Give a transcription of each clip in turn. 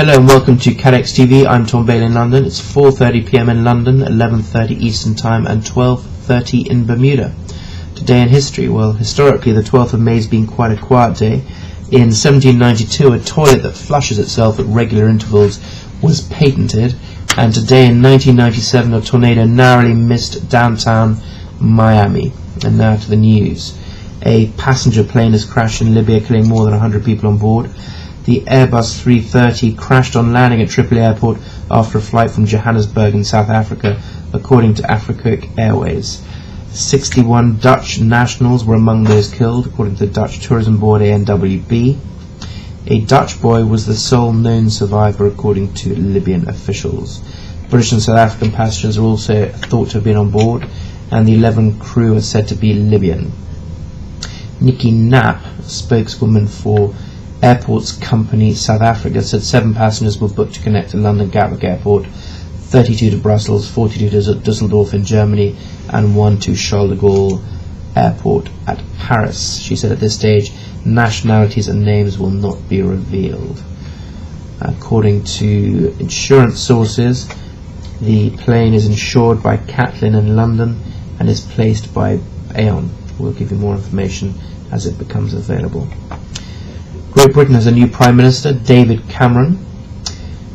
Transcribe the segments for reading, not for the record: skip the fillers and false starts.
Hello and welcome to CATEX-TV. I'm Tom Bailey in London. It's 4:30 PM in London, 11:30 Eastern Time and 12:30 in Bermuda. Today in history, well, historically the 12th of May has been quite a quiet day. In 1792, a toilet that flushes itself at regular intervals was patented, and today in 1997 a tornado narrowly missed downtown Miami. And now to the news. A passenger plane has crashed in Libya, killing more than 100 people on board. The Airbus 330 crashed on landing at Tripoli Airport after a flight from Johannesburg in South Africa, according to Africa Airways. 61 Dutch nationals were among those killed, according to the Dutch Tourism Board ANWB. A Dutch boy was the sole known survivor, according to Libyan officials. British and South African passengers are also thought to have been on board, and the 11 crew are said to be Libyan. Nikki Knapp, spokeswoman for Airports Company South Africa, said 7 passengers were booked to connect to London Gatwick Airport, 32 to Brussels, 42 to Dusseldorf in Germany, and 1 to Charles de Gaulle Airport at Paris. She said at this stage, nationalities and names will not be revealed. According to insurance sources, the plane is insured by Catlin in London and is placed by Aon. We'll give you more information as it becomes available. Great Britain has a new Prime Minister, David Cameron.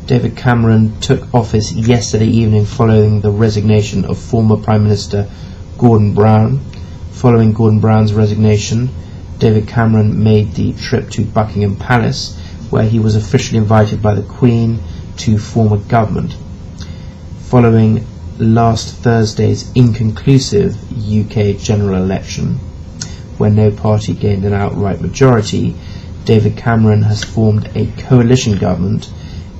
David Cameron took office yesterday evening following the resignation of former Prime Minister Gordon Brown. Following Gordon Brown's resignation, David Cameron made the trip to Buckingham Palace, where he was officially invited by the Queen to form a government. Following last Thursday's inconclusive UK general election, where no party gained an outright majority, David Cameron has formed a coalition government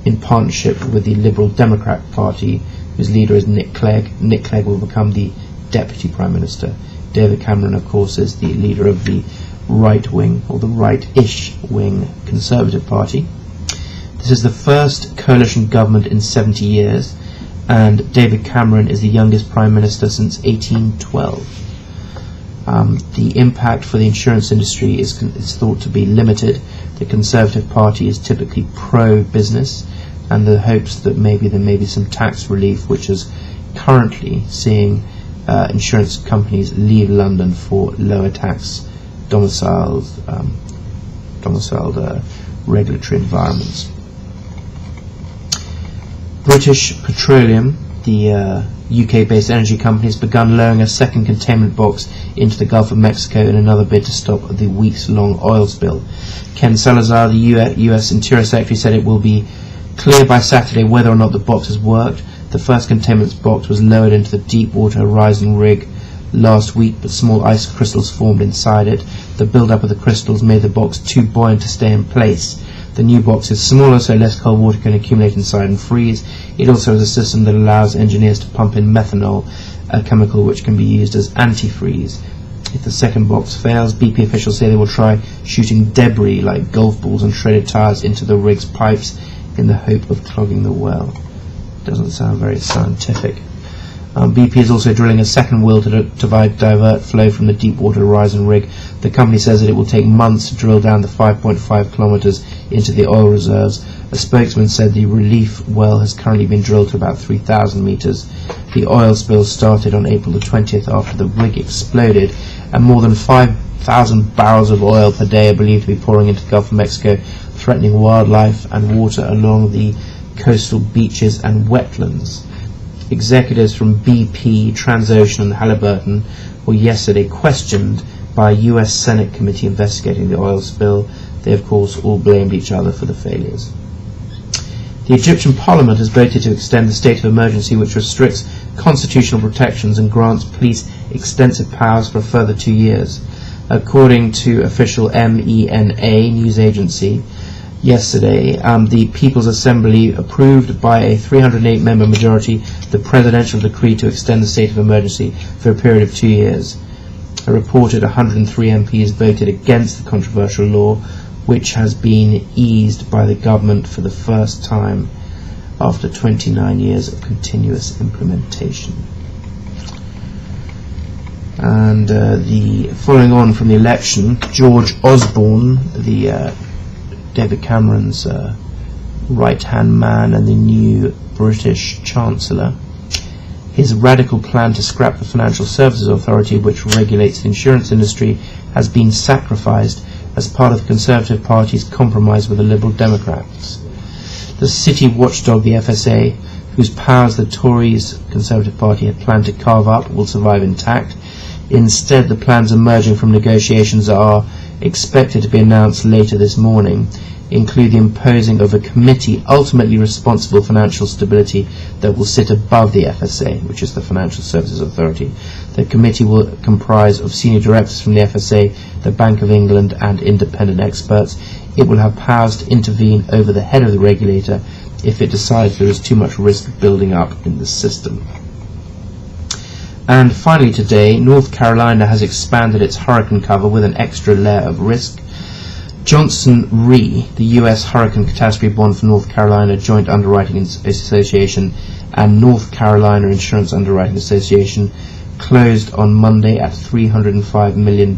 in partnership with the Liberal Democrat Party, whose leader is Nick Clegg. Nick Clegg will become the Deputy Prime Minister. David Cameron, of course, is the leader of the right-wing, or the right-ish wing, Conservative Party. This is the first coalition government in 70 years, and David Cameron is the youngest Prime Minister since 1812. The impact for the insurance industry is thought to be limited. The Conservative Party is typically pro-business, and the hopes that maybe there may be some tax relief, which is currently seeing insurance companies leave London for lower tax domiciled regulatory environments. British Petroleum, the UK-based energy company, has begun lowering a second containment box into the Gulf of Mexico in another bid to stop the weeks-long oil spill. Ken Salazar, the US Interior Secretary, said it will be clear by Saturday whether or not the box has worked. The first containment box was lowered into the Deepwater Horizon rig last week, but small ice crystals formed inside it. The build-up of the crystals made the box too buoyant to stay in place. The new box is smaller, so less cold water can accumulate inside and freeze. It also has a system that allows engineers to pump in methanol, a chemical which can be used as antifreeze. If the second box fails, BP officials say they will try shooting debris like golf balls and shredded tires into the rig's pipes in the hope of clogging the well. Doesn't sound very scientific. BP is also drilling a second well to divert flow from the Deepwater Horizon rig. The company says that it will take months to drill down the 5.5 kilometres into the oil reserves. A spokesman said the relief well has currently been drilled to about 3,000 metres. The oil spill started on April the 20th after the rig exploded, and more than 5,000 barrels of oil per day are believed to be pouring into the Gulf of Mexico, threatening wildlife and water along the coastal beaches and wetlands. Executives from BP, Transocean and Halliburton were yesterday questioned by a US Senate committee investigating the oil spill. They, of course, all blamed each other for the failures. The Egyptian Parliament has voted to extend the state of emergency, which restricts constitutional protections and grants police extensive powers for a further 2 years. According to official MENA news agency, yesterday, the People's Assembly approved by a 308-member majority the presidential decree to extend the state of emergency for a period of 2 years. A reported 103 MPs voted against the controversial law, which has been eased by the government for the first time after 29 years of continuous implementation. And following on from the election, George Osborne, David Cameron's right-hand man and the new British Chancellor. His radical plan to scrap the Financial Services Authority, which regulates the insurance industry, has been sacrificed as part of the Conservative Party's compromise with the Liberal Democrats. The city watchdog, the FSA, whose powers the Tories Conservative Party had planned to carve up, will survive intact. Instead, the plans emerging from negotiations are expected to be announced later this morning, include the imposing of a committee ultimately responsible for financial stability that will sit above the FSA, which is the Financial Services Authority. The committee will comprise of senior directors from the FSA, the Bank of England and independent experts. It will have powers to intervene over the head of the regulator if it decides there is too much risk building up in the system. And finally today, North Carolina has expanded its hurricane cover with an extra layer of risk. Johnson Re, the U.S. Hurricane Catastrophe Bond for North Carolina Joint Underwriting Association and North Carolina Insurance Underwriting Association, closed on Monday at $305 million.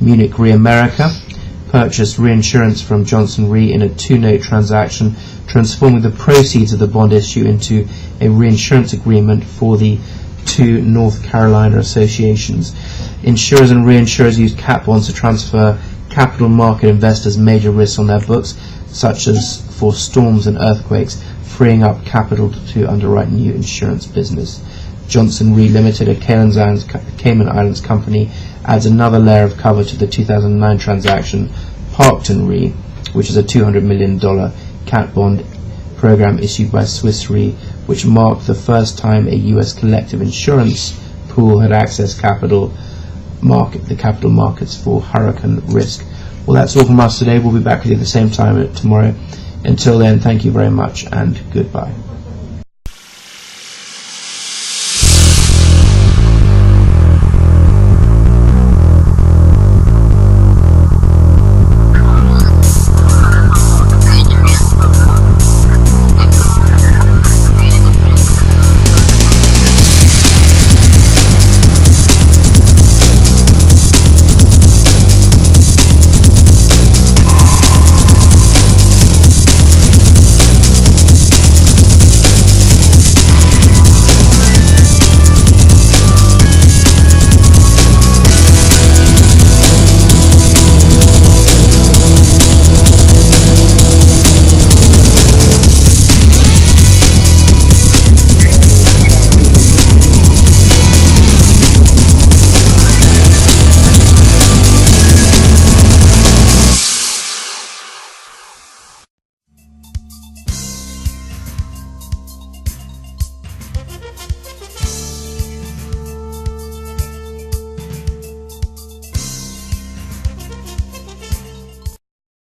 Munich Re America purchased reinsurance from Johnson Re in a two-note transaction, transforming the proceeds of the bond issue into a reinsurance agreement for the two North Carolina associations. Insurers and reinsurers use cat bonds to transfer capital market investors major risks on their books, such as for storms and earthquakes, freeing up capital to underwrite new insurance business. Johnson Re Limited, a Cayman Islands company, adds another layer of cover to the 2009 transaction. Parkton Re, which is a $200 million cat bond program issued by Swiss Re, which marked the first time a U.S. collective insurance pool had accessed the capital markets for hurricane risk. Well, that's all from us today. We'll be back with you at the same time tomorrow. Until then, thank you very much and goodbye.